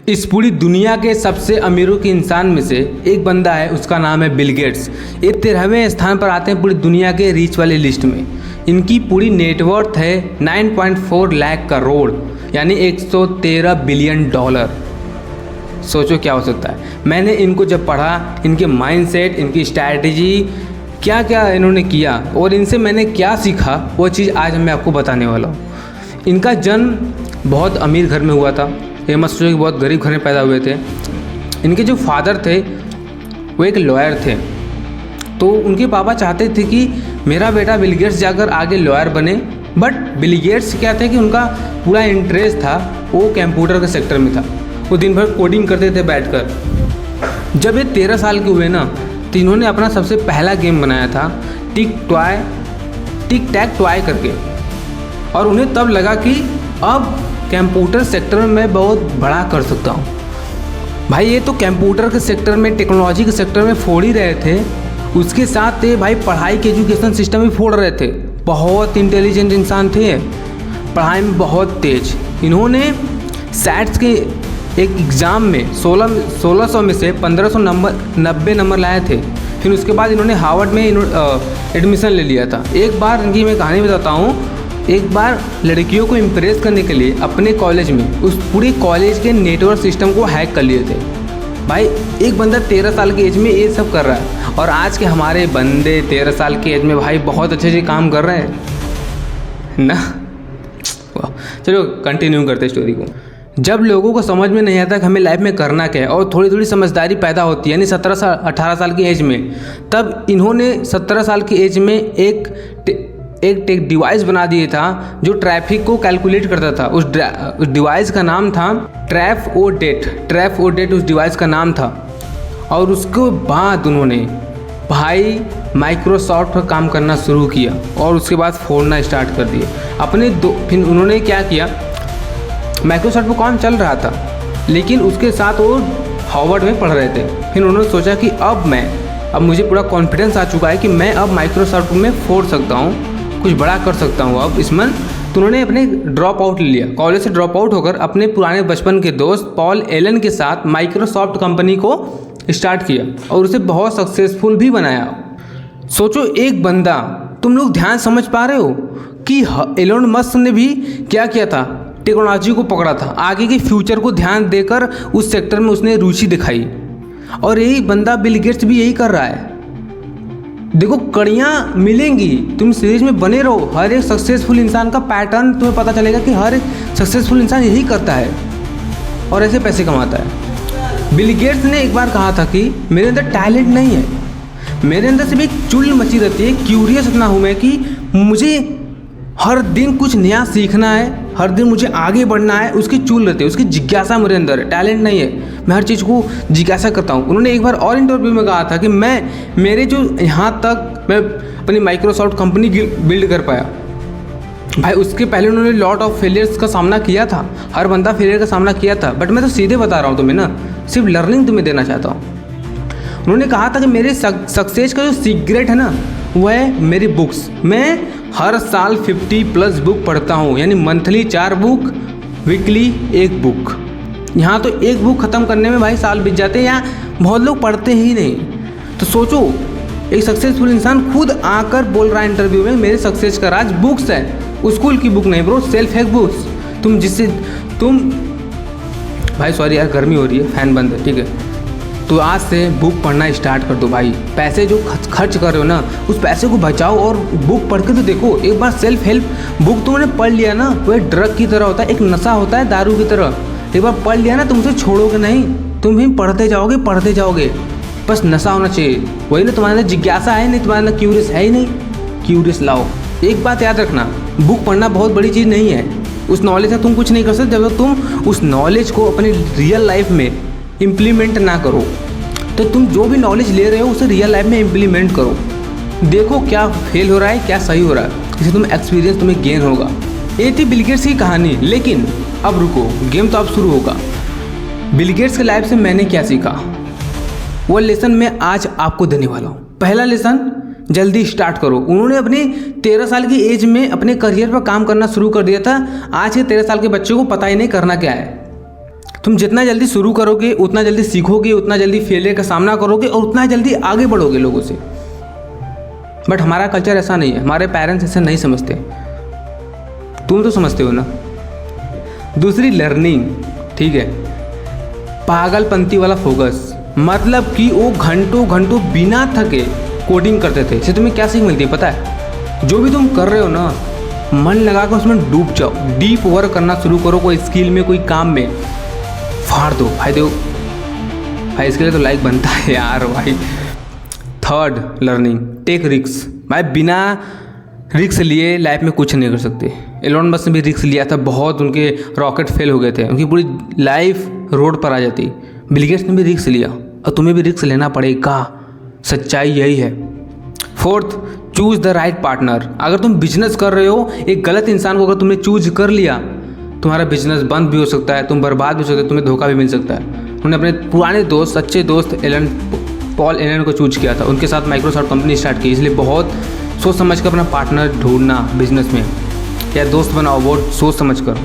इस पूरी दुनिया के सबसे अमीरों के इंसान में से एक बंदा है, उसका नाम है बिल गेट्स। ये 13वें स्थान पर आते हैं पूरी दुनिया के रीच वाली लिस्ट में। इनकी पूरी नेटवर्थ है 9.4 लाख करोड़ यानी 113 बिलियन डॉलर। सोचो क्या हो सकता है। मैंने इनको जब पढ़ा, इनके माइंडसेट, इनकी स्ट्रैटेजी, क्या क्या इन्होंने किया और इनसे मैंने क्या सीखा, वो चीज़ आज मैं आपको बताने वाला हूँ। इनका जन्म बहुत अमीर घर में हुआ था। ये मत सोचो कि बहुत गरीब घर में पैदा हुए थे। इनके जो फादर थे वो एक लॉयर थे। तो उनके पापा चाहते थे कि मेरा बेटा बिल गेट्स जाकर आगे लॉयर बने, बट बिल गेट्स क्या थे कि उनका पूरा इंटरेस्ट था वो कंप्यूटर के सेक्टर में था। वो दिन भर कोडिंग करते थे बैठकर। जब ये 13 साल के हुए ना, तो इन्होंने अपना सबसे पहला गेम बनाया था टिक टैक टॉय करके। और उन्हें तब लगा कि अब कंप्यूटर सेक्टर में मैं बहुत बड़ा कर सकता हूँ। भाई ये तो कंप्यूटर के सेक्टर में, टेक्नोलॉजी के सेक्टर में फोड़ ही रहे थे, उसके साथ ये भाई पढ़ाई के एजुकेशन सिस्टम भी फोड़ रहे थे। बहुत इंटेलिजेंट इंसान थे, पढ़ाई में बहुत तेज। इन्होंने सैट्स के एक एग्ज़ाम में 1600 में से 1590 नंबर लाए थे। फिर उसके बाद इन्होंने हार्वर्ड में एडमिशन ले लिया था। एक बार इनकी मैं कहानी बताता हूँ। एक बार लड़कियों को इम्प्रेस करने के लिए अपने कॉलेज में उस पूरे कॉलेज के नेटवर्क सिस्टम को हैक कर लिए थे। भाई एक बंदा 13 साल की एज में ये सब कर रहा है, और आज के हमारे बंदे 13 साल की एज में भाई बहुत अच्छे अच्छे काम कर रहे हैं ना। चलो कंटिन्यू करते स्टोरी को। जब लोगों को समझ में नहीं आता कि हमें लाइफ में करना क्या है और थोड़ी थोड़ी समझदारी पैदा होती है, यानी 18 साल की एज में, तब इन्होंने 17 साल की एज में एक डिवाइस बना दिया था जो ट्रैफिक को कैलकुलेट करता था। उस डिवाइस का नाम था ट्रैफ ओ डेट उस डिवाइस का नाम था। और उसके बाद उन्होंने भाई माइक्रोसॉफ्ट पर काम करना शुरू किया और उसके बाद फोड़ना स्टार्ट कर दिया फिर उन्होंने क्या किया, माइक्रोसॉफ्ट पर काम चल रहा था लेकिन उसके साथ वो हार्वर्ड में पढ़ रहे थे। फिर उन्होंने सोचा कि अब मुझे पूरा कॉन्फिडेंस आ चुका है कि मैं अब माइक्रोसॉफ्ट में फोड़ सकता हूँ, कुछ बड़ा कर सकता हूँ अब इसमें। तो उन्होंने अपने ड्रॉप आउट ले लिया, कॉलेज से ड्रॉप आउट होकर अपने पुराने बचपन के दोस्त पॉल एलन के साथ माइक्रोसॉफ्ट कंपनी को स्टार्ट किया और उसे बहुत सक्सेसफुल भी बनाया। सोचो एक बंदा, तुम लोग ध्यान समझ पा रहे हो कि एलोन मस्क ने भी क्या किया था, टेक्नोलॉजी को पकड़ा था, आगे के फ्यूचर को ध्यान देकर उस सेक्टर में उसने रुचि दिखाई। और यही बंदा बिल गेट्स भी यही कर रहा है। देखो कड़ियाँ मिलेंगी, तुम सीरीज में बने रहो। हर एक सक्सेसफुल इंसान का पैटर्न तुम्हें पता चलेगा कि हर एक सक्सेसफुल इंसान यही करता है और ऐसे पैसे कमाता है। बिल गेट्स ने एक बार कहा था कि मेरे अंदर टैलेंट नहीं है, मेरे अंदर सिर्फ एक चुल मची रहती है, क्यूरियस इतना हूँ मैं कि मुझे हर दिन कुछ नया सीखना है, हर दिन मुझे आगे बढ़ना है। उसकी चुल रहती है, उसकी जिज्ञासा मेरे अंदर है, टैलेंट नहीं है, मैं हर चीज़ को जिज्ञासा करता हूँ। उन्होंने एक बार और इंटरव्यू में कहा था कि मेरे जो यहाँ तक मैं अपनी माइक्रोसॉफ्ट कंपनी बिल्ड कर पाया, भाई उसके पहले उन्होंने लॉट ऑफ फेलियर्स का सामना किया था। हर बंदा फेलियर का सामना किया था, बट मैं तो सीधे बता रहा हूँ तुम्हें ना, सिर्फ लर्निंग तुम्हें देना चाहता हूँ। उन्होंने कहा था कि मेरे सक्सेस का जो सीक्रेट है ना, वो है मेरी बुक्स। मैं हर साल 50+ बुक पढ़ता हूँ, यानी मंथली 4 बुक, वीकली 1 बुक। यहाँ तो 1 बुक ख़त्म करने में भाई साल बीत जाते हैं, यहाँ बहुत लोग पढ़ते ही नहीं। तो सोचो एक सक्सेसफुल इंसान खुद आकर बोल रहा है इंटरव्यू में, मेरे सक्सेस का राज बुक्स है। स्कूल की बुक नहीं ब्रो, सेल्फ हेल्प बुक्स। तुम भाई सॉरी यार, गर्मी हो रही है, फ़ैन बंद है, ठीक है। तो आज से बुक पढ़ना स्टार्ट कर दो भाई। पैसे जो खर्च कर रहे हो ना, उस पैसे को बचाओ और बुक पढ़ के तो देखो। एक बार सेल्फ हेल्प बुक तुमने पढ़ लिया ना, वो एक ड्रग की तरह होता है, एक नशा होता है दारू की तरह। एक बार पढ़ लिया ना, तुम उसे छोड़ोगे नहीं, तुम भी पढ़ते जाओगे। बस नशा होना चाहिए। वही ना, तुम्हारे अंदर जिज्ञासा है नहीं, तुम्हारे अंदर क्यूरियस है ही नहीं, क्यूरियस लाओ। एक बात याद रखना, बुक पढ़ना बहुत बड़ी चीज़ नहीं है। उस नॉलेज से तुम कुछ नहीं कर सकते जब तक तुम उस नॉलेज को अपनी रियल लाइफ में इम्प्लीमेंट ना करो। तो तुम जो भी नॉलेज ले रहे हो उसे रियल लाइफ में इम्प्लीमेंट करो, देखो क्या फेल हो रहा है, क्या सही हो रहा है, इससे तुम्हें गेन होगा। ये थी बिल गेट्स की कहानी। लेकिन अब रुको, गेम तो अब शुरू होगा। बिल गेट्स की लाइफ से मैंने क्या सीखा, वो लेसन मैं आज आपको देने वाला हूँ। पहला लेसन, जल्दी स्टार्ट करो। उन्होंने अपनी 13 साल की एज में अपने करियर पर काम करना शुरू कर दिया था। आज के 13 साल के बच्चों को पता ही नहीं करना क्या है। तुम जितना जल्दी शुरू करोगे उतना जल्दी सीखोगे, उतना जल्दी फेलियर का सामना करोगे और उतना जल्दी आगे बढ़ोगे लोगों से। बट हमारा कल्चर ऐसा नहीं है, हमारे पेरेंट्स ऐसा नहीं समझते, तुम तो समझते हो ना। दूसरी लर्निंग, ठीक है, पागलपंती वाला फोकस, मतलब कि वो घंटों घंटों बिना थके कोडिंग करते थे। इससे तुम्हें क्या सीख मिलती है पता है? जो भी तुम कर रहे हो ना, मन लगा कर उसमें डूब जाओ, डीप वर्क करना शुरू करो, कोई स्किल में, कोई काम में फाड़ दो भाई। दो भाई, इसके लिए तो लाइक बनता है यार भाई। थर्ड लर्निंग, टेक रिक्स। भाई बिना रिक्स लिए लाइफ में कुछ नहीं कर सकते। एलोन मस्क ने भी रिक्स लिया था बहुत, उनके रॉकेट फेल हो गए थे, उनकी पूरी लाइफ रोड पर आ जाती। बिल गेट्स ने भी रिक्स लिया और तुम्हें भी रिक्स लेना पड़ेगा, सच्चाई यही है। Fourth, choose the right partner. अगर तुम बिजनेस कर रहे हो, एक गलत इंसान को अगर तुमने चूज कर लिया, तुम्हारा बिजनेस बंद भी हो सकता है, तुम बर्बाद भी हो सकते हो, तुम्हें धोखा भी मिल सकता है। उन्होंने अपने पुराने दोस्त, अच्छे दोस्त पॉल एलन को चूज किया था, उनके साथ माइक्रोसॉफ्ट कंपनी स्टार्ट की। इसलिए बहुत सोच समझ कर अपना पार्टनर ढूंढना बिजनेस में, या दोस्त बनाओ वो सोच समझ कर।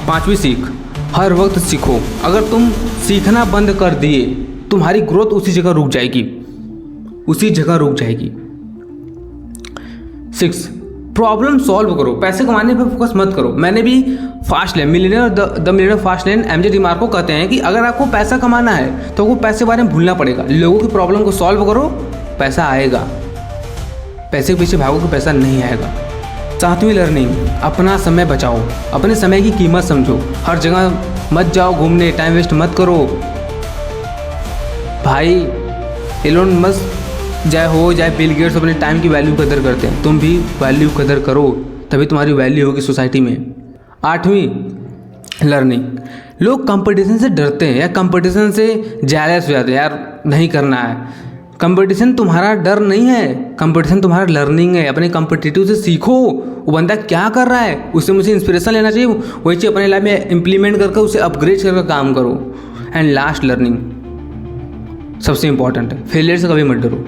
पांचवी सीख, हर वक्त सीखो। अगर तुम सीखना बंद कर दिए, तुम्हारी ग्रोथ उसी जगह रुक जाएगी, उसी जगह रुक जाएगी। 6, प्रॉब्लम सॉल्व करो। पैसे कमाने पर फोकस मत करो। मैंने भी fast lane, millionaire the millionaire fast lane, MJ DeMarco कहते हैं कि अगर आपको पैसा कमाना है तो आपको पैसे के बारे में भूलना पड़ेगा। लोगों की प्रॉब्लम को सॉल्व करो, पैसा आएगा। पैसे के पीछे भागो कि पैसा नहीं आएगा। 7वीं लर्निंग, अपना समय बचाओ। अपने समय की कीमत समझो। हर जगह मत जाओ घूमने, टाइम वेस्ट मत करो। भाई एलोन मस्क चाहे बिल गेट्स अपने टाइम की वैल्यू कदर करते हैं, तुम भी वैल्यू कदर करो, तभी तुम्हारी वैल्यू होगी सोसाइटी में। 8वीं लर्निंग, लोग कंपटीशन से डरते हैं या कंपटीशन से जेलस हो जाते हैं, यार नहीं करना है। कंपटीशन तुम्हारा डर नहीं है, कंपटीशन तुम्हारा लर्निंग है। अपने कंपटीटिव से सीखो, वो बंदा क्या कर रहा है, उससे मुझे इंस्पिरेशन लेना चाहिए, वही चीज़ अपने लाइफ में इम्प्लीमेंट करके उसे अपग्रेड करके काम करो। एंड लास्ट लर्निंग, सबसे इंपॉर्टेंट है, फेलियर से कभी मत डरो।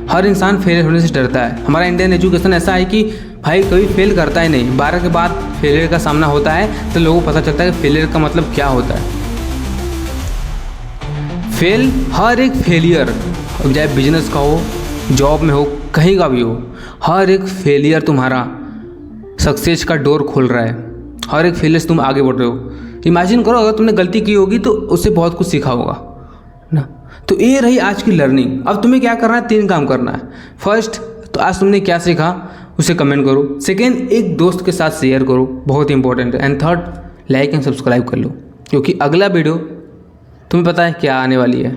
हर इंसान फेलियर होने से डरता है। हमारा इंडियन एजुकेशन ऐसा है कि भाई कभी फेल करता ही नहीं। 12 के बाद फेलियर का सामना होता है तो लोगों को पता चलता है कि फेलियर का मतलब क्या होता है। फेल, हर एक फेलियर, चाहे बिजनेस का हो, जॉब में हो, कहीं का भी हो, हर एक फेलियर तुम्हारा सक्सेस का डोर खोल रहा है। हर एक फेलियर से तुम आगे बढ़ रहे हो। इमेजिन करो अगर तुमने गलती की होगी तो उससे बहुत कुछ सीखा होगा ना। तो ये रही आज की लर्निंग। अब तुम्हें क्या करना है? 3 काम करना है। फर्स्ट, तो आज तुमने क्या सीखा उसे कमेंट करो। सेकेंड, एक दोस्त के साथ शेयर करो, बहुत इंपॉर्टेंट है। And third, like and subscribe कर लो, क्योंकि अगला वीडियो तुम्हें पता है क्या आने वाली है।